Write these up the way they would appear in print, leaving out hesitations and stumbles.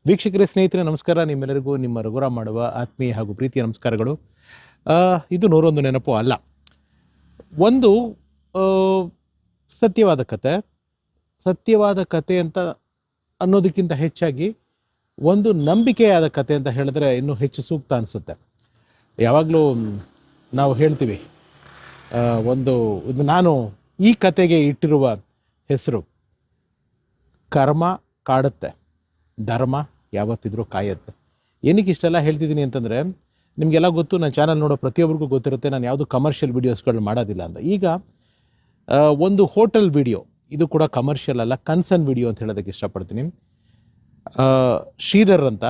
ವೀಕ್ಷಕರೇ, ಸ್ನೇಹಿತರೆ, ನಮಸ್ಕಾರ. ನಿಮ್ಮೆಲ್ಲರಿಗೂ ನಿಮ್ಮ ರಘುರಾಮ್ ಮಾಡುವ ಆತ್ಮೀಯ ಹಾಗೂ ಪ್ರೀತಿಯ ನಮಸ್ಕಾರಗಳು. ಇದು 101 ನೆನಪು ಅಲ್ಲ, ಒಂದು ಸತ್ಯವಾದ ಕತೆ ಅಂತ ಅನ್ನೋದಕ್ಕಿಂತ ಹೆಚ್ಚಾಗಿ ಒಂದು ನಂಬಿಕೆಯಾದ ಕತೆ ಅಂತ ಹೇಳಿದ್ರೆ ಇನ್ನೂ ಹೆಚ್ಚು ಸೂಕ್ತ ಅನಿಸುತ್ತೆ. ಯಾವಾಗಲೂ ನಾವು ಹೇಳ್ತೀವಿ, ನಾನು ಈ ಕತೆಗೆ ಇಟ್ಟಿರುವ ಹೆಸರು ಕರ್ಮ ಕಾಡುತ್ತೆ, ಧರ್ಮ ಯಾವತ್ತಿದ್ರೂ ಕಾಯುತ್ತೆ. ಏನಕ್ಕೆ ಇಷ್ಟೆಲ್ಲ ಹೇಳ್ತಿದ್ದೀನಿ ಅಂತಂದರೆ, ನಿಮಗೆಲ್ಲ ಗೊತ್ತು, ನನ್ನ ಚಾನಲ್ ನೋಡೋ ಪ್ರತಿಯೊಬ್ಬರಿಗೂ ಗೊತ್ತಿರುತ್ತೆ, ನಾನು ಯಾವುದು ಕಮರ್ಷಿಯಲ್ ವೀಡಿಯೋಸ್ಗಳು ಮಾಡೋದಿಲ್ಲ ಅಂತ. ಈಗ ಒಂದು ಹೋಟೆಲ್ ವಿಡಿಯೋ, ಇದು ಕೂಡ ಕಮರ್ಷಿಯಲ್ ಅಲ್ಲ, ಕನ್ಸರ್ನ್ ವಿಡಿಯೋ ಅಂತ ಹೇಳೋದಕ್ಕೆ ಇಷ್ಟಪಡ್ತೀನಿ. ಶ್ರೀಧರ್ ಅಂತ,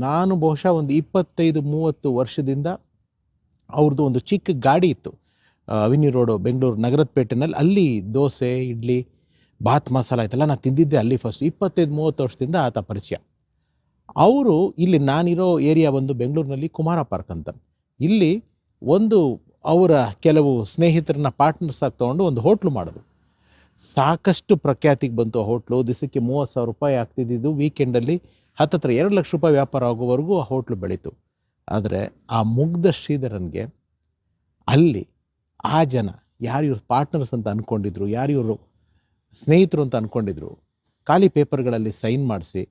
ನಾನು ಬಹುಶಃ ಒಂದು 25-30 ವರ್ಷದಿಂದ ಅವ್ರದ್ದು ಒಂದು ಚಿಕ್ಕ ಗಾಡಿ ಇತ್ತು, ಅವಿನ್ಯೂ ರೋಡು, ಬೆಂಗಳೂರು ನಗರದ ಪೇಟೆನಲ್ಲಿ. ಅಲ್ಲಿ ದೋಸೆ, ಇಡ್ಲಿ, ಬಾತ್ ಮಸಾಲ ಆಯ್ತಲ್ಲ, ನಾನು ತಿಂದಿದ್ದೆ ಅಲ್ಲಿ ಫಸ್ಟ್. 25-30 ವರ್ಷದಿಂದ ಆತ ಪರಿಚಯ. ಅವರು ಇಲ್ಲಿ ನಾನಿರೋ ಏರಿಯಾ ಬಂದು ಬೆಂಗಳೂರಿನಲ್ಲಿ ಕುಮಾರ ಪಾರ್ಕ್ ಅಂತ, ಇಲ್ಲಿ ಒಂದು ಅವರ ಕೆಲವು ಸ್ನೇಹಿತರನ್ನ ಪಾರ್ಟ್ನರ್ಸ್ ಆಗಿ ತೊಗೊಂಡು ಒಂದು ಹೋಟ್ಲು ಮಾಡಿದ್ರು. ಸಾಕಷ್ಟು ಪ್ರಖ್ಯಾತಿಗೆ ಬಂತು ಆ ಹೋಟ್ಲು. ದಿವಸಕ್ಕೆ 30,000 ರೂಪಾಯಿ ಆಗ್ತಿದ್ದು, ವೀಕೆಂಡಲ್ಲಿ ಹತ್ತತ್ರ 2 ಲಕ್ಷ ರೂಪಾಯಿ ವ್ಯಾಪಾರ ಆಗೋವರೆಗೂ ಆ ಹೋಟ್ಲು ಬೆಳೀತು. ಆದರೆ ಆ ಮುಗ್ಧ ಶ್ರೀಧರನ್ಗೆ ಅಲ್ಲಿ ಆ ಜನ ಯಾರು ಇವ್ರ ಪಾರ್ಟ್ನರ್ಸ್ ಅಂತ ಅಂದ್ಕೊಂಡಿದ್ರು, ಯಾರು ಇವರು ಸ್ನೇಹಿತರು ಅಂತ ಅಂದ್ಕೊಂಡಿದ್ರು, ಖಾಲಿ ಪೇಪರ್ಗಳಲ್ಲಿ ಸೈನ್ ಮಾಡಿಸಿ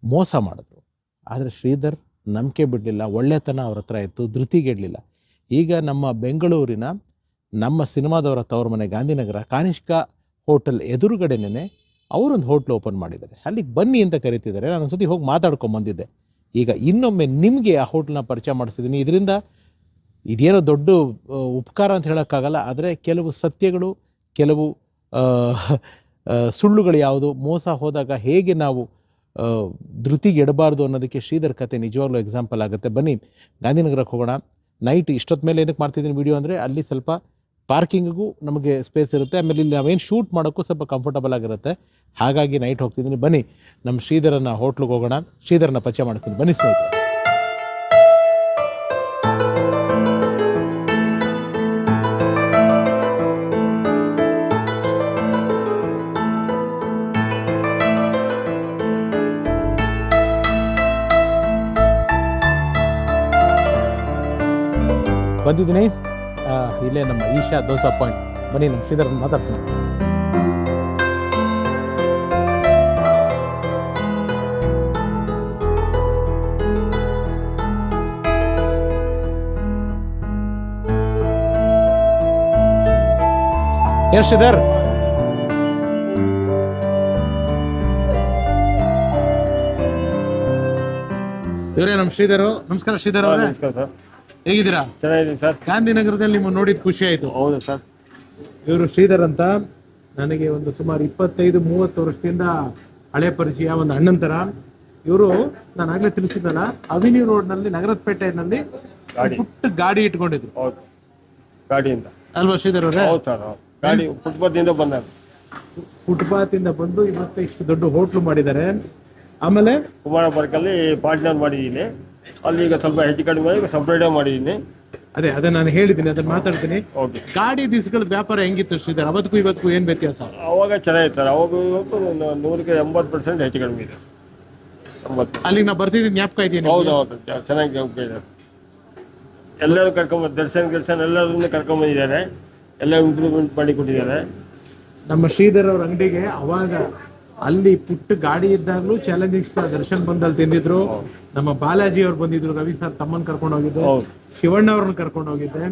ಮೋಸ ಮಾಡಿದ್ರು. ಆದರೆ ಶ್ರೀಧರ್ ನಂಬಿಕೆ ಬಿಡಲಿಲ್ಲ, ಒಳ್ಳೆತನ ಅವ್ರ ಹತ್ರ ಇತ್ತು, ಧೃತಿಗೆಡಲಿಲ್ಲ. ಈಗ ನಮ್ಮ ಬೆಂಗಳೂರಿನ ನಮ್ಮ ಸಿನಿಮಾದವರ ತವರ ಮನೆ ಗಾಂಧಿನಗರ ಕಾನಿಷ್ಕ ಹೋಟೆಲ್ ಎದುರುಗಡೆನೇ ಅವರೊಂದು ಹೋಟ್ಲ್ ಓಪನ್ ಮಾಡಿದ್ದಾರೆ. ಅಲ್ಲಿಗೆ ಬನ್ನಿ ಅಂತ ಕರೀತಿದ್ದಾರೆ. ನಾನು ಒಂದ್ಸತಿ ಹೋಗಿ ಮಾತಾಡ್ಕೊಂಬಂದಿದ್ದೆ. ಈಗ ಇನ್ನೊಮ್ಮೆ ನಿಮಗೆ ಆ ಹೋಟ್ಲನ್ನ ಪರಿಚಯ ಮಾಡಿಸಿದ್ದೀನಿ. ಇದರಿಂದ ಇದೇನೋ ದೊಡ್ಡ ಉಪಕಾರ ಅಂತ ಹೇಳೋಕ್ಕಾಗಲ್ಲ, ಆದರೆ ಕೆಲವು ಸತ್ಯಗಳು, ಕೆಲವು ಸುಳ್ಳುಗಳು ಯಾವುದು, ಮೋಸ ಹೋದಾಗ ಹೇಗೆ ನಾವು ಧೃತಿಗೆಡಬಾರ್ದು ಅನ್ನೋದಕ್ಕೆ ಶ್ರೀಧರ್ ಕತೆ ನಿಜವಾಗ್ಲೂ ಎಕ್ಸಾಂಪಲ್ ಆಗುತ್ತೆ. ಬನ್ನಿ ಗಾಂಧಿನಗರಕ್ಕೆ ಹೋಗೋಣ. ನೈಟ್ ಇಷ್ಟೊತ್ತು ಮೇಲೆ ಏನಕ್ಕೆ ಮಾಡ್ತಿದ್ದೀನಿ ವಿಡಿಯೋ ಅಂದರೆ, ಅಲ್ಲಿ ಸ್ವಲ್ಪ ಪಾರ್ಕಿಂಗಿಗೂ ನಮಗೆ ಸ್ಪೇಸ್ ಇರುತ್ತೆ, ಆಮೇಲೆ ಇಲ್ಲಿ ನಾವೇನು ಶೂಟ್ ಮಾಡೋಕ್ಕೂ ಸ್ವಲ್ಪ ಕಂಫರ್ಟಬಲ್ ಆಗಿರುತ್ತೆ. ಹಾಗಾಗಿ ನೈಟ್ ಹೋಗ್ತಿದ್ದೀನಿ. ಬನ್ನಿ ನಮ್ಮ ಶ್ರೀಧರನ ಹೋಟ್ಲಿಗೆ ಹೋಗೋಣ, ಶ್ರೀಧರನ ಪರಿಚಯ ಮಾಡ್ತೀನಿ. ಬನ್ನಿ ಸ್ನೇಹಿತರೆ. ಬಂದಿದ್ದೀನಿ, ಇಲ್ಲೇ ನಮ್ಮ ಈಶಾ ದೋಸಾ ಪಾಯಿಂಟ್. ಬನ್ನಿ ನಮ್ಮ ಶ್ರೀಧರನ್ ಮಾತಾಡ್ಸೋಣ. ಏನ್ ಶ್ರೀಧರ್, ಇವರೇ ನಮ್ಮ ಶ್ರೀಧರು. ನಮಸ್ಕಾರ ಶ್ರೀಧರ್ ಅವರೇ. ನಮಸ್ಕಾರ ಸರ್, ಹೇಗಿದ್ದೀರಾ? ಚೆನ್ನಾಗಿದ್ದೀನಿ ಸರ್. ಗಾಂಧಿನಗರದಲ್ಲಿ ನಿಮ್ಮನ್ನು ನೋಡಿದ ಖುಷಿ ಆಯಿತು. ಹೌದು ಸರ್. ಇವರು ಶ್ರೀಧರ್ ಅಂತ, ನನಗೆ ಒಂದು ಸುಮಾರು 25-30 ವರ್ಷದಿಂದ ಹಳೆ ಪರಿಚಯ, ಒಂದು ಅಣ್ಣನ ಥರ. ಇವರು ನಾನು ಆಗಲೇ ತಿಳಿಸಿದ್ನಲ್ಲ, ಅವಿನ್ಯೂ ರೋಡ್ನಲ್ಲಿ ನಗರದ ಪೇಟೆಯಲ್ಲಿ ಪುಟ್ಟ ಗಾಡಿ ಇಟ್ಕೊಂಡಿದ್ರು. ಹೌದು, ಗಾಡಿಯಿಂದ ಅಲ್ವಾ ಶ್ರೀಧರ್ ಅವರೇ? ಹೌದು ಸರ್. ಗಾಡಿ ಫುಟ್ಪಾತಿಂದ ಬಂದ, ಫುಟ್ಪಾತಿಂದ ಬಂದು ಇವತ್ತು ಇಷ್ಟು ದೊಡ್ಡ ಹೋಟ್ಲು ಮಾಡಿದ್ದಾರೆ. ಆಮೇಲೆ ಕುಮಾರ ಪಾರ್ಕಲ್ಲಿ ಪಾರ್ಟ್ನರ್ ಮಾಡಿದ್ದೀನಿ. ಅಲ್ಲಿ ಈಗ ಸ್ವಲ್ಪ ಹೆಚ್ಚು ಕಡಿಮೆ ಈಗ ಸಪ್ರೇಟ್ ಮಾಡಿದ್ದೀನಿ. ಅದೇ ನಾನು ಹೇಳಿದ್ದೀನಿ, ಅದನ್ನ ಮಾತಾಡ್ತೀನಿ. ಓಕೆ. ಗಾಡಿ ದಿವಸಗಳ ವ್ಯಾಪಾರ ಹೆಂಗಿತ್ತು ಶ್ರೀಧರ್? ಅವತ್ತಿಗೂ ಇವತ್ತಿಗೂ ಏನು ವ್ಯತ್ಯಾಸ? ಅವಾಗ ಚೆನ್ನಾಗಿತ್ತು ಸರ್. ಅವಾಗ ಇವತ್ತು 100ಕ್ಕೆ 80% ಹೆಚ್ಚು ಕಡಿಮೆ ಇದೆ. 80. ಅಲ್ಲಿಗೆ ನಾವು ಬರ್ತಿದ್ದೀನಿ, ಜ್ಞಾಪಕ ಇದೆಯಾ? ಹೌದು ಹೌದು, ಚೆನ್ನಾಗಿ ಇದೆ. ಎಲ್ಲರೂ ದರ್ಶನ್ ಎಲ್ಲರನ್ನು ಕರ್ಕೊಂಬಂದಿದ್ದಾರೆ, ಎಲ್ಲ ಇಂಪ್ರೂವ್ಮೆಂಟ್ ಮಾಡಿ ಕೊಟ್ಟಿದ್ದಾರೆ. ನಮ್ಮ ಶ್ರೀಧರ್ ಅವ್ರ ಅಂಗಡಿಗೆ ಅವಾಗ ಅಲ್ಲಿ ಪುಟ್ಟ ಗಾಡಿ ಇದ್ದಾಗಲೂ ಚಾಲೆಂಜಿಂಗ್ ಸ್ಟಾರ್ ದರ್ಶನ್ ಬಂದಲ್ಲಿ ತಿಂದಿದ್ರು. ನಮ್ಮ ಬಾಲಾಜಿ ಅವ್ರು ಬಂದಿದ್ರು, ರವಿ ಸರ್ ತಮ್ಮನ್ ಕರ್ಕೊಂಡು ಹೋಗಿದ್ದೆ, ಶಿವಣ್ಣ ಅವ್ರನ್ನ ಕರ್ಕೊಂಡು ಹೋಗಿದ್ದೆ.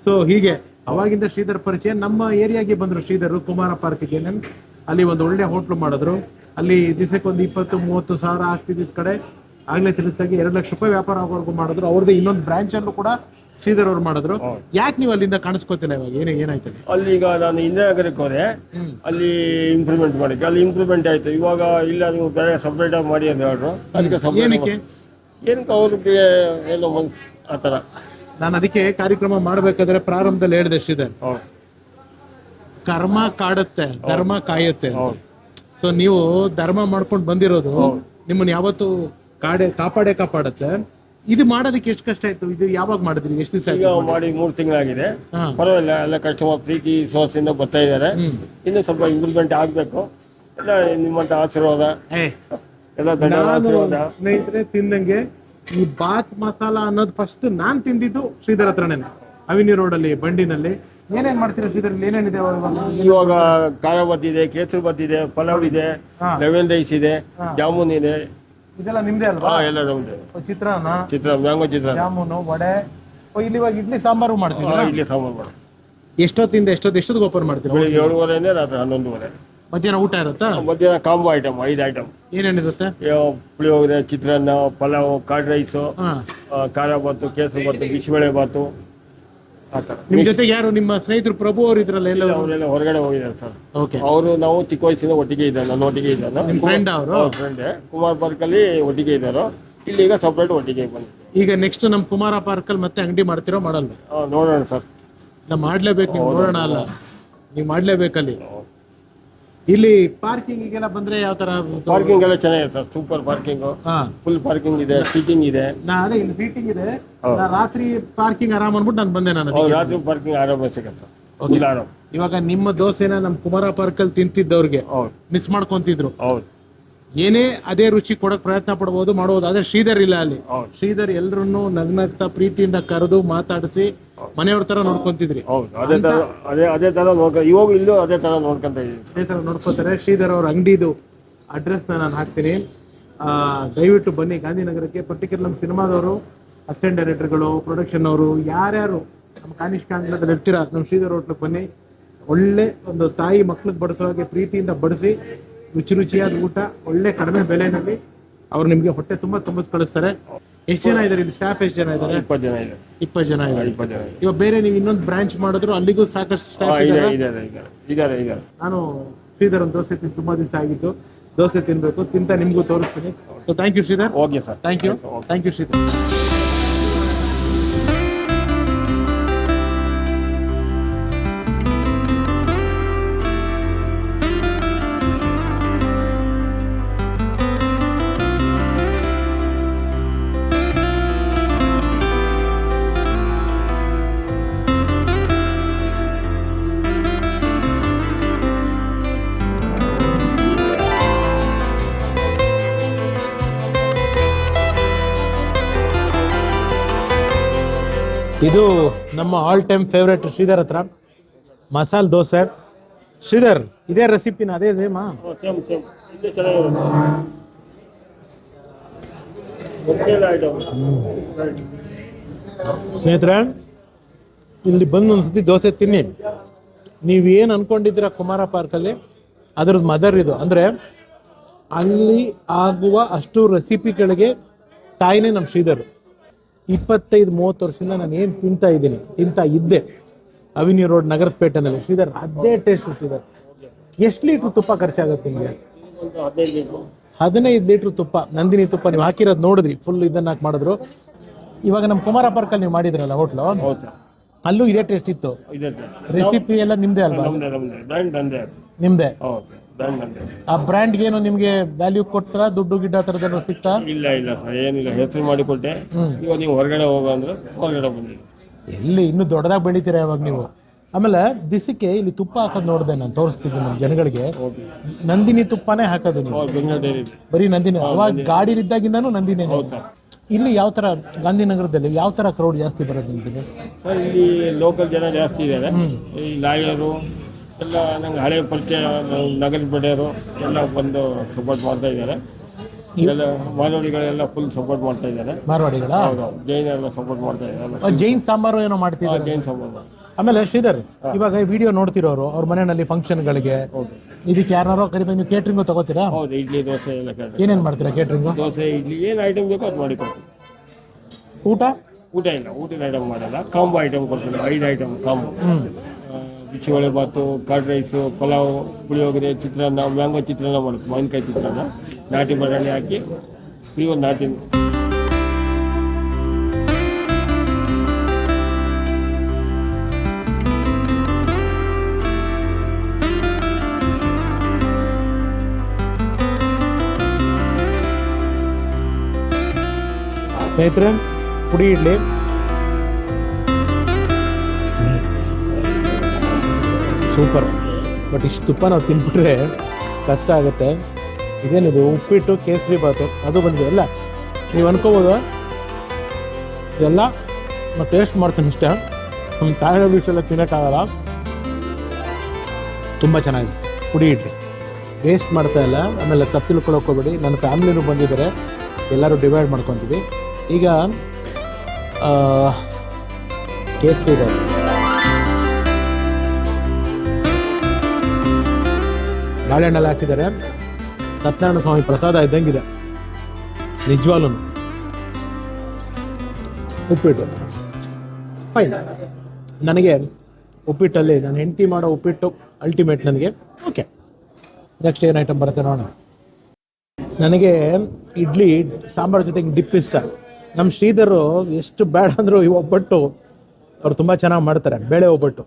ಸೊ ಹೀಗೆ ಅವಾಗಿಂದ ಶ್ರೀಧರ್ ಪರಿಚಯ. ನಮ್ಮ ಏರಿಯಾಗೆ ಬಂದ್ರು ಶ್ರೀಧರ್, ಕುಮಾರ ಪಾರ್ಕ್ಗೆ. ಅಲ್ಲಿ ಒಂದು ಒಳ್ಳೆ ಹೋಟ್ಲು ಮಾಡಿದ್ರು. ಅಲ್ಲಿ ದಿವಸಕ್ಕೆ ಒಂದು 20-30 ಸಾವಿರ ಆಗ್ತಿದ್ದ ಕಡೆ ಆಗ್ಲೇ ತಿಳಿಸಿದಾಗೆ 2 ಲಕ್ಷ ರೂಪಾಯಿ ವ್ಯಾಪಾರ ಆಗೋವರೆಗೂ ಮಾಡಿದ್ರು. ಅವ್ರದ್ದು ಇನ್ನೊಂದು ಬ್ರಾಂಚ್ ಅಲ್ಲೂ ಕೂಡ ಶ್ರೀಧರ್ ಅವ್ರು ಮಾಡಿದ್ರು. ಯಾಕೆ ನೀವು ಅಲ್ಲಿಂದ ಕಾಣಿಸ್ಕೋತಿಲ್ಲ ಇವಾಗ? ಏನಾಯ್ತು ಅಲ್ಲಿ? ಈಗ ನಾನು ಇಂದಿರಾನಗರಕ್ಕೆ ಹೋದೆ, ಅಲ್ಲಿ ಇಂಪ್ರೂವ್ಮೆಂಟ್ ಮಾಡಿದ್ದೆ, ಅಲ್ಲಿ ಇಂಪ್ರೂವ್ಮೆಂಟ್ ಆಯ್ತು. ಇವಾಗ ಇಲ್ಲ, ನೀವು ಬೇರೆ ಸಪ್ರೇಟ್ ಆಗಿ ಮಾಡಿ ಅಂತ ಹೇಳಿದ್ರು. ಅದಕ್ಕೆ ಏನಕ್ಕೆ ಅವ್ರಿಗೆ ಏನೋ ಆ ಥರ. ನಾನು ಅದಕ್ಕೆ ಕಾರ್ಯಕ್ರಮ ಮಾಡ್ಬೇಕಾದ್ರೆ ಪ್ರಾರಂಭದಲ್ಲಿ ಹೇಳಿದೆ ಶ್ರೀಧರ್, ಕರ್ಮ ಕಾಡುತ್ತೆ, ಧರ್ಮ ಕಾಯುತ್ತೆ. ಸೊ ನೀವು ಧರ್ಮ ಮಾಡ್ಕೊಂಡು ಬಂದಿರೋದು ನಿಮ್ಮನ್ನ ಯಾವತ್ತು ಕಾಪಾಡುತ್ತೆ. ಇದು ಮಾಡೋದಕ್ಕೆ ಎಷ್ಟು ಕಷ್ಟ ಆಯ್ತು? ಇದು ಯಾವಾಗ ಮಾಡಿದ್ರಿ? ಎಷ್ಟು ದಿವಸ ಈಗ ಮಾಡಿ 3 ತಿಂಗಳಾಗಿದೆ. ಪರವಾಗಿಲ್ಲ, ಎಲ್ಲ ಕಸ್ಟಮರ್ ಪ್ರೀತಿ ವಿಶ್ವಾಸದಿಂದ ಬರ್ತಾ ಇದ್ದಾರೆ. ಇನ್ನು ಸ್ವಲ್ಪ ಇಂಪ್ರೂವ್ಮೆಂಟ್ ಆಗಬೇಕು. ಎಲ್ಲ ನಿಮ್ಮಂತ ಆಶೀರ್ವಾದ, ಎಲ್ಲ ಧನ್ಯವಾದ ಆಶೀರ್ವಾದ. ಸ್ನೇಹಿತರೆ, ತಿಂದಂಗೆ ಈ ಬಾತ್ ಮಸಾಲ ಅನ್ನೋದು ಫಸ್ಟ್ ನಾನ್ ತಿಂದಿದ್ದು ಶ್ರೀಧರ್ ಹತ್ರನೇ, ಅವಿನಿ ರೋಡ್ ಅಲ್ಲಿ ಬಂಡಿನಲ್ಲಿ. ಏನೇನ್ ಮಾಡ್ತೀರಾ ಶ್ರೀಧರ್? ಏನೇನಿದೆ ಇವಾಗ? ಖಾರ ಬಾತ್ ಇದೆ, ಕೇಸರಿ ಬಾತ್ ಇದೆ, ಪಲಾವ್ ಇದೆ, ಲೆಮನ್ ರೈಸ್ ಇದೆ, ಜಾಮೂನ್ ಇದೆ. ಇದೆಲ್ಲ ನಿಮ್ದೇ ಅಲ್ವಾ? ಎಲ್ಲ ನಮ್ದು. ಚಿತ್ರಾನ್ನ, ಮ್ಯಾಂಗೋ ಚಿತ್ರಾನ್ನ, ಜಾಮೂನು, ವಡೆ. ಇಲ್ಲಿ ಇವಾಗ ಇಡ್ಲಿ ಸಾಂಬಾರು ಮಾಡ್ತೀವಿ. ಇಡ್ಲಿ ಸಾಂಬಾರು ಮಾಡಿ. ಎಷ್ಟೊತ್ತಿಂದ ಎಷ್ಟೊತ್ತಿಗೆ ಓಪನ್ ಮಾಡ್ತೀವಿ? ಬೆಳಿಗ್ಗೆ 7:30 ರಾತ್ರಿ 11:30. ಮಧ್ಯಾಹ್ನ ಊಟ ಇರುತ್ತಾ? ಮಧ್ಯಾಹ್ನ ಕಾಂಬೋ ಐಟಮ್ 5 ಐಟಮ್. ಏನೇನಿರುತ್ತೆ? ಪುಳಿಯೋಗರೆ, ಚಿತ್ರಾನ್ನ, ಪಲಾವ್, ಕರ್ಡ್ ರೈಸು, ಖಾರ ಬಾತು, ಕೇಸರಿ ಬಾತು, ಬಿಸಿಬೇಳೆ ಬಾತು, ಆ ಥರ. ನಿಮ್ ಜೊತೆ ಯಾರು ನಿಮ್ಮ ಸ್ನೇಹಿತರು? ಪ್ರಭು ಅವರು ಇದ್ರಲ್ಲ, ಎಲ್ಲ ಅವರೆಲ್ಲ ಹೊರಗಡೆ ಹೋಗಿದ್ದಾರೆ ಸರ್. ಓಕೆ. ಅವರು ನಾವು ಚಿಕ್ಕ ವಯಸ್ಸಿನ ಒಟ್ಟಿಗೆ ಇದ್ದಾರೆ. ನನ್ನ ಒಟ್ಟಿಗೆ ಇದ್ದಾನೆ. ನಿಮ್ಮ ಫ್ರೆಂಡ್ ಅವರು? ಫ್ರೆಂಡ್. ಕುಮಾರ್ ಪಾರ್ಕಲ್ಲಿ ಒಟ್ಟಿಗೆ ಇದ್ದಾರೆ. ಇಲ್ಲಿ ಈಗ ಸಪ್ರೇಟ್ ಒಟ್ಟಿಗೆ ಬಂದು. ಈಗ ನೆಕ್ಸ್ಟ್ ನಮ್ಮ ಕುಮಾರ ಪಾರ್ಕಲ್ಲಿ ಮತ್ತೆ ಅಂಗಡಿ ಮಾಡ್ತಿರೋ ಮಾಡಲ್ವಾ? ನೋಡೋಣ ಸರ್. ನಾವು ಮಾಡ್ಲೇಬೇಕು. ನೀವು ನೋಡೋಣ ಅಲ್ಲ, ನೀವು ಮಾಡ್ಲೇಬೇಕಲ್ಲಿ. ಇಲ್ಲಿ ಪಾರ್ಕಿಂಗ್ ಬಂದ್ರೆ ಯಾವ ತರ? ಪಾರ್ಕಿಂಗ್ ಎಲ್ಲ ಚೆನ್ನಾಗಿದೆ sir. Super parking, full parking ಇದೆ, ಸೀಟಿಂಗ್ ಇದೆ. ಅದೇ ಇಲ್ಲಿ ಸೀಟಿಂಗ್ ಇದೆ. ರಾತ್ರಿ ಪಾರ್ಕಿಂಗ್ ಆರಾಮ್ ಅನ್ಬಿಟ್ಟು ನಾನು ಬಂದೆ. ನಾನು ರಾತ್ರಿ ಪಾರ್ಕಿಂಗ್ ಆರಾಮ ಸಿಗುತ್ತೆ ಸರ್. ಆರಾಮ್. ಇವಾಗ ನಿಮ್ಮ ದೋಸೆನ ನಮ್ಮ ಕುಮಾರ ಪಾರ್ಕಲ್ಲಿ ತಿಂತಿದ್ದವ್ರಿಗೆ ಮಿಸ್ ಮಾಡ್ಕೊಂತಿದ್ರು. ಏನೇ ಅದೇ ರುಚಿ ಕೊಡಕ್ ಪ್ರಯತ್ನ ಪಡ್ಬೋದು, ಮಾಡ್ಬೋದು. ಆದ್ರೆ ಶ್ರೀಧರ್ ಇಲ್ಲ ಅಲ್ಲಿ. ಶ್ರೀಧರ್ ಎಲ್ರನ್ನು ನಗ್ನಗ್ತಾ ಪ್ರೀತಿಯಿಂದ ಕರೆದು ಮಾತಾಡಿಸಿ ಮನೆಯವ್ರ ತರ ನೋಡ್ಕೊಂತಿದ್ರಿ. ಅದೇ ತರ ಇವಾಗ ಇಲ್ಲೂ ಅದೇ ತರ ನೋಡ್ಕೊಂತ ಇದೀವಿ. ಅದೇ ತರ ನೋಡ್ಕೋತಾರೆ. ಶ್ರೀಧರ್ ಅವ್ರ ಅಂಗಡಿದು ಅಡ್ರೆಸ್ ನಾನು ಹಾಕ್ತೀನಿ. ದಯವಿಟ್ಟು ಬನ್ನಿ ಗಾಂಧಿನಗರಕ್ಕೆ. ಪರ್ಟಿಕ್ಯುಲರ್ ನಮ್ಮ ಸಿನಿಮಾದವರು, ಅಸಿಸ್ಟೆಂಟ್ ಡೈರೆಕ್ಟರ್ಗಳು, ಪ್ರೊಡಕ್ಷನ್ ಅವರು, ಯಾರ್ಯಾರು ನಮ್ಮ ಕಾನಿಷ್ಕಾಂಗ್ಲದಲ್ಲಿ ಇರ್ತೀರಾ, ನಮ್ಮ ಶ್ರೀಧರ್ ಹೋಟ್ಲಿಗೆ ಬನ್ನಿ. ಒಳ್ಳೆ ಒಂದು ತಾಯಿ ಮಕ್ಳಿಗೆ ಬಡಿಸೋ ಹಾಗೆ ಪ್ರೀತಿಯಿಂದ ಬಡಿಸಿ ರುಚಿಯಾದ ಊಟ ಒಳ್ಳೆ ಕಡಿಮೆ ಬೆಲೆನಲ್ಲಿ ಅವ್ರು ನಿಮ್ಗೆ ಹೊಟ್ಟೆ ತುಂಬಾ ಕಳಿಸ್ತಾರೆ. ಎಷ್ಟು ಜನ ಇದಾರೆ ಇಲ್ಲಿ? ಸ್ಟಾಫ್ ಎಷ್ಟು ಜನ ಇದ್ದಾರೆ? 20 ಜನ ಇದೆ. 20 ಜನ ಇದ್ದಾರೆ. ಇವಾಗ ಬೇರೆ ನೀವು ಇನ್ನೊಂದು ಬ್ರಾಂಚ್ ಮಾಡಿದ್ರು ಅಲ್ಲಿಗೂ ಸಾಕಷ್ಟು ಸ್ಟಾಫ್ ಇದ್ದಾರೆ. ನಾನು ಶ್ರೀಧರ್ ಒಂದು ದೋಸೆ ತಿಂದು ತುಂಬಾ ದಿವಸ ಆಗಿತ್ತು. ದೋಸೆ ತಿನ್ಬೇಕು, ತಿಂತ ನಿಮ್ಗೂ ತೋರಿಸ್ತೀನಿ. So thank you Shridhar. Okay sir, thank you Shridhar. ಇದು ನಮ್ಮ ಆಲ್ ಟೈಮ್ ಫೇವ್ರೇಟ್ ಶ್ರೀಧರ್ ಹತ್ರ ಮಸಾಲೆ ದೋಸೆ. ಶ್ರೀಧರ್, ಇದೇ ರೆಸಿಪಿನ? ಅದೇ ಸೇಮಾ? ಸೇಮ್ ಇದೇ ಚೆನ್ನಾಗಿರುತ್ತೆ. ಸ್ನೇಹಿತರೆ, ಇಲ್ಲಿ ಬಂದು ಒಂದ್ಸತಿ ದೋಸೆ ತಿನ್ನಿ. ನೀವೇನು ಅನ್ಕೊಂಡಿದ್ದೀರ ಕುಮಾರ ಪಾರ್ಕಲ್ಲಿ, ಅದ್ರದ್ದು ಮದರ್ ಇದು. ಅಂದರೆ ಅಲ್ಲಿ ಆಗುವ ಅಷ್ಟು ರೆಸಿಪಿಗಳಿಗೆ ತಾಯಿನೇ ನಮ್ಮ ಶ್ರೀಧರ್. 25-30 ವರ್ಷದಿಂದ ನಾನು ಏನು ತಿಂತಾ ಇದ್ದೆ ಅವಿನಿ ರೋಡ್ ನಗರದ ಪೇಟೆನಲ್ಲಿ. ಶ್ರೀಧರ್ ಅದೇ ಟೇಸ್ಟ್. ಶ್ರೀಧರ್, ಎಷ್ಟು ಲೀಟ್ರ್ ತುಪ್ಪ ಖರ್ಚಾಗುತ್ತೆ ನಿಮಗೆ? 15 ಲೀಟ್ರ್ ತುಪ್ಪ, ನಂದಿನಿ ತುಪ್ಪ. ನೀವು ಹಾಕಿರೋದು ನೋಡಿದ್ರಿ, ಫುಲ್ ಇದನ್ನ ಹಾಕಿ ಮಾಡಿದ್ರು. ಇವಾಗ ನಮ್ಮ ಕುಮಾರ ಪಾರ್ಕಲ್ಲಿ ನೀವು ಮಾಡಿದ್ರಲ್ಲ ಹೋಟ್ಲು, ಅಲ್ಲೂ ಇದೇ ಟೇಸ್ಟ್ ಇತ್ತು. ರೆಸಿಪಿ ಎಲ್ಲ ನಿಮ್ದೇ ಅಲ್ವಾ? ನಿಮ್ದೇ. ಆ ಬ್ರ್ಯಾಂಡ್ಗೆ ಏನು ನಿಮ್ಗೆ ವ್ಯಾಲ್ಯೂ ಕೊಡ್ತಾರ? ದುಡ್ಡು ಗಿಡ್ಡ ಥರದ್ದು ಸಿಗ್ತಾ? ಇಲ್ಲ ಸರ್, ಏನಿಲ್ಲ. ಹೆಸರು ಮಾಡಿಕೊಟ್ಟೆ. ಇವಾಗ ನೀವು ಹೊರಗಡೆ ಹೋಗೋ ಅಂದ್ರೆ ಹೊರಗಡೆ ಬಂದಿದ್ದೀವಿ. ಎಲ್ಲಿ ಇನ್ನೂ ದೊಡ್ಡದಾಗಿ ಬೆಳಿತೀರಾ ಇವಾಗ ನೀವು. ಆಮೇಲೆ ದಿಸಕ್ಕೆ ಇಲ್ಲಿ ತುಪ್ಪ ಹಾಕೋದು ನೋಡಿದೆ ನಾನು, ತೋರಿಸ್ತಿದ್ದೆ ನಮ್ಮ ಜನಗಳಿಗೆ. ನಂದಿನಿ ತುಪ್ಪನೇ ಹಾಕೋದು ನೀವು? ಬರೀ ನಂದಿನಿ. ಅವಾಗ ಗಾಡಿ ಇದ್ದಾಗಿಂದಾನು ನಂದಿನಿ. ಇಲ್ಲಿ ಯಾವ ತರ ಗಾಂಧಿನಗರದಲ್ಲಿ ಯಾವ ತರ ಕ್ರೌಡ್ ಜಾಸ್ತಿ ಬರೋದು ನಿಮಗೆ? ಸರ್, ಇಲ್ಲಿ ಲೋಕಲ್ ಜನ ಜಾಸ್ತಿ ಇದ್ದಾರೆ. ಈ ಲಾಯರು ಎಲ್ಲ ನಂಗೆ ಹಳೆ ಪರಿಚಯ, ನಗರದ ಬಡೆಯರು ಎಲ್ಲ ಬಂದು ಸಪೋರ್ಟ್ ಮಾಡ್ತಾ ಇದ್ದಾರೆ. ಎಲ್ಲ ಮಾರ್ವಾಡಿಗಳೆಲ್ಲ ಫುಲ್ ಸಪೋರ್ಟ್ ಮಾಡ್ತಾ ಇದ್ದಾರೆ. ಮಾರ್ವಾಡಿಗಳ? ಹೌದು, ಜೈನೆಲ್ಲ ಸಪೋರ್ಟ್ ಮಾಡ್ತಾ ಇದ್ದಾರೆ. ಜೈನ್ ಸಾಂಬಾರು ಏನೋ ಮಾಡ್ತಿದ್ದಾರೆ. ಜೈನ್ ಸಾಂಬಾರು. ಆಮೇಲೆ ಶ್ರೀಧರ್, ಇವಾಗ ವಿಡಿಯೋ ನೋಡ್ತಿರೋರು ಅವ್ರ ಮನೆಯಲ್ಲಿ ಫಂಕ್ಷನ್ಗಳಿಗೆ ಇದಕ್ಕೆ ಯಾರು ಕರಿಬೇಕು, ನೀವು ಕೇಟ್ರಿಂಗು ತಗೋತೀರಾ? ಹೌದು, ಇಡ್ಲಿ ದೋಸೆ ಎಲ್ಲ. ಏನೇನು ಮಾಡ್ತೀರಾ ಕೇಟ್ರಿಂಗು? ದೋಸೆ, ಇಡ್ಲಿ, ಏನು ಐಟಮ್ ಬೇಕೋ ಅದು ಮಾಡಿಕೊಡ್ತೀವಿ. ಊಟ ಇಲ್ಲ, ಊಟದ ಐಟಮ್ ಮಾಡಲ್ಲ. ಕಾಂಬೋ ಐಟಮ್ ಕೊಡ್ತೀವಿ. 5 ಐಟಮ್ ಕಾಂಬೋ. ಬಿಸಿಬೇಳೆ ಬಾತು, ಕರ್ಡ್ ರೈಸು, ಪಲಾವ್, ಪುಳಿಯೋಗರೆ, ಚಿತ್ರಾನ್ನ, ಮ್ಯಾಂಗೋ ಚಿತ್ರಾನ್ನ ಮಾಡುತ್ತೆ. ಮಾವಿನಕಾಯಿ ಚಿತ್ರಾನ್ನ, ನಾಟಿ ಬಟಾಣಿ ಹಾಕಿ ಪ್ಯೂರ್ ನಾಟಿ. ಸ್ನೇಹಿತರೆ, ಪುಡಿ ಇಡ್ಲಿ. ಸೂಪರ್. ಬಟ್ ಇಷ್ಟು ತುಪ್ಪ ನಾವು ತಿನ್ಬಿಟ್ರೆ ಕಷ್ಟ ಆಗುತ್ತೆ. ಇದೇನಿದು ಉಪ್ಪಿಟ್ಟು ಕೇಸರಿ ಬಾತು ಅದು ಬಂದಿದೆ ಎಲ್ಲ. ನೀವು ಅನ್ಕೋಬೋದು ಇದೆಲ್ಲ ನಾವು ಟೇಸ್ಟ್ ಮಾಡ್ತೀನಿ ಇಷ್ಟ, ನಮ್ಮ ತಾಯಿನ ವಿಷಯ ತಿನ್ನೋಕ್ಕಾಗಲ್ಲ. ತುಂಬ ಚೆನ್ನಾಗಿದೆ ಪುಡಿ ಇಡ್ಲಿ, ವೇಸ್ಟ್ ಮಾಡ್ತಾ ಇಲ್ಲ. ಆಮೇಲೆ ತಪ್ಪು ತಿಳ್ಕೊಳಕ್ಕೆ ಹೋಗ್ಬೇಡಿ, ನನ್ನ ಫ್ಯಾಮಿಲಿನೂ ಬಂದಿದ್ದಾರೆ, ಎಲ್ಲರೂ ಡಿವೈಡ್ ಮಾಡ್ಕೊತೀವಿ. ಈಗ ಕೇಸರಿ ಇದೆ, ಬಾಳೆಹಣ್ಣೆಲ್ಲ ಹಾಕಿದ್ದಾರೆ. ಸತ್ಯನಾರಾಯಣ ಸ್ವಾಮಿ ಪ್ರಸಾದ ಇದ್ದಂಗಿದೆ ನಿಜವಾಗ್ಲೂ. ಉಪ್ಪಿಟ್ಟು ಫೈನ್. ನನಗೆ ಉಪ್ಪಿಟ್ಟಲ್ಲಿ ನನ್ನ ಹೆಂಡತಿ ಮಾಡೋ ಉಪ್ಪಿಟ್ಟು ಅಲ್ಟಿಮೇಟ್ ನನಗೆ. ಓಕೆ, ನೆಕ್ಸ್ಟ್ ಏನು ಐಟಮ್ ಬರುತ್ತೆ ನೋಡೋಣ. ನನಗೆ ಇಡ್ಲಿ ಸಾಂಬಾರು ಜೊತೆಗೆ ಡಿಪ್ ಇಷ್ಟ. ನಮ್ಮ ಶ್ರೀಧರು ಎಷ್ಟು ಬೇಡ ಅಂದರೂ ಈ ಒಬ್ಬಟ್ಟು ಅವ್ರು ತುಂಬ ಚೆನ್ನಾಗಿ ಮಾಡ್ತಾರೆ, ಬೇಳೆ ಒಬ್ಬಟ್ಟು.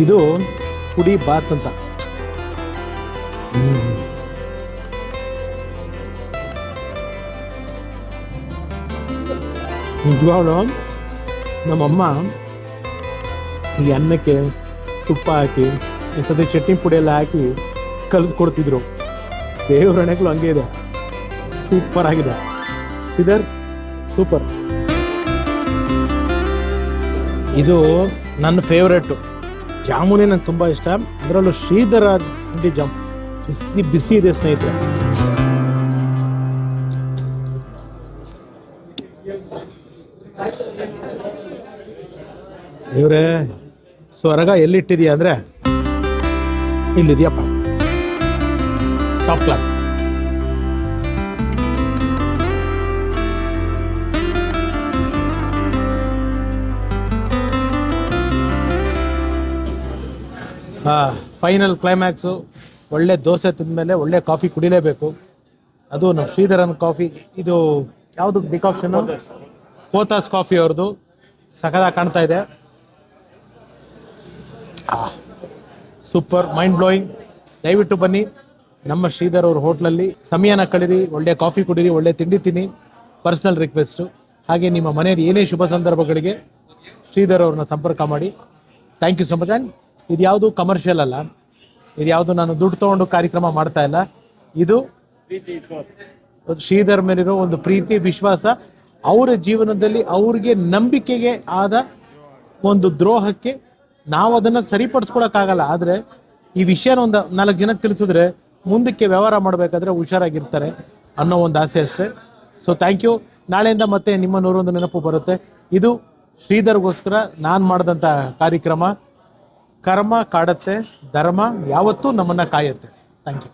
ಇದು ಪುಡಿ ಬಾತ್ ಅಂತ. ನಿಜವಾಗ್ಲೂ ನಮ್ಮಮ್ಮ ಈ ಅನ್ನಕ್ಕೆ ತುಪ್ಪ ಹಾಕಿ ಸತಿ ಚಟ್ನಿ ಪುಡಿ ಎಲ್ಲ ಹಾಕಿ ಕಲಿಸ್ಕೊಡ್ತಿದ್ರು. ದೇವ್ರ ಹಣೆಗಳು ಹಂಗೆ ಇದೆ, ಸೂಪರ್ ಆಗಿದೆ. ಇದರ್ ಸೂಪರ್. ಇದು ನನ್ನ ಫೇವ್ರೇಟು. ಜಾಮೂನೇ ನಂಗೆ ತುಂಬ ಇಷ್ಟ, ಅದರಲ್ಲೂ ಶ್ರೀಧರ ತಿಂಡಿ ಜಾಮ್ ಬಿಸಿ ಬಿಸಿ ಇದೆ ಸ್ನೇಹಿತರೆ. ದೇವ್ರೇ, ಸ್ವರ್ಗ ಎಲ್ಲಿಟ್ಟಿದೀಯ ಅಂದರೆ ಇಲ್ಲಿದೆಯಪ್ಪ, ಟಾಪ್ ಕ್ಲಾಸ್. Final climax. ಒಳ್ಳೆ ದೋಸೆ ತಿಂದಮೇಲೆ ಒಳ್ಳೆ ಕಾಫಿ ಕುಡಿಲೇಬೇಕು. ಅದು ನಮ್ಮ ಶ್ರೀಧರನ್ ಕಾಫಿ. ಇದು ಯಾವುದು ಡಿಕಾಕ್ಷನ್? ಕೋತಾಸ್ ಕಾಫಿ ಅವ್ರದ್ದು. ಸಖತ್ತಾಗಿ ಕಾಣ್ತಾ ಇದೆ. Super, mind blowing. ದಯವಿಟ್ಟು ಬನ್ನಿ ನಮ್ಮ ಶ್ರೀಧರ್ ಅವ್ರ ಹೋಟ್ಲಲ್ಲಿ, ಸಮಯನ ಕಳೀರಿ, ಒಳ್ಳೆ ಕಾಫಿ ಕುಡೀರಿ, ಒಳ್ಳೆ ತಿಂಡಿ ತಿನ್ನಿ. Personal request. ಹಾಗೆ ನಿಮ್ಮ ಮನೆಯಲ್ಲಿ ಏನೇ ಶುಭ ಸಂದರ್ಭಗಳಿಗೆ ಶ್ರೀಧರ್ ಅವ್ರನ್ನ ಸಂಪರ್ಕ ಮಾಡಿ. Thank you so much. And ಇದು ಯಾವುದು ಕಮರ್ಷಿಯಲ್ ಅಲ್ಲ, ಇದು ಯಾವುದು ನಾನು ದುಡ್ಡು ತೊಗೊಂಡು ಕಾರ್ಯಕ್ರಮ ಮಾಡ್ತಾ ಇಲ್ಲ. ಇದು ಶ್ರೀಧರ್ ಮೇಲಿರೋ ಒಂದು ಪ್ರೀತಿ, ವಿಶ್ವಾಸ, ಅವರ ಜೀವನದಲ್ಲಿ ಅವ್ರಿಗೆ ನಂಬಿಕೆಗೆ ಆದ ಒಂದು ದ್ರೋಹಕ್ಕೆ ನಾವು ಅದನ್ನು ಸರಿಪಡಿಸ್ಕೊಳಕ್ಕಾಗಲ್ಲ. ಆದರೆ ಈ ವಿಷಯನ ಒಂದು 4 ಜನಕ್ಕೆ ತಿಳಿಸಿದ್ರೆ ಮುಂದಕ್ಕೆ ವ್ಯವಹಾರ ಮಾಡಬೇಕಾದ್ರೆ ಹುಷಾರಾಗಿರ್ತಾರೆ ಅನ್ನೋ ಒಂದು ಆಸೆ ಅಷ್ಟೇ. So thank you. ನಾಳೆಯಿಂದ ಮತ್ತೆ ನಿಮ್ಮ 101 ನೆನಪು ಬರುತ್ತೆ. ಇದು ಶ್ರೀಧರ್ಗೋಸ್ಕರ ನಾನು ಮಾಡಿದಂಥ ಕಾರ್ಯಕ್ರಮ. ಕರ್ಮ ಕಾಡತ್ತೆ, ಧರ್ಮ ಯಾವತ್ತೂ ನಮ್ಮನ್ನು ಕಾಯುತ್ತೆ. Thank you.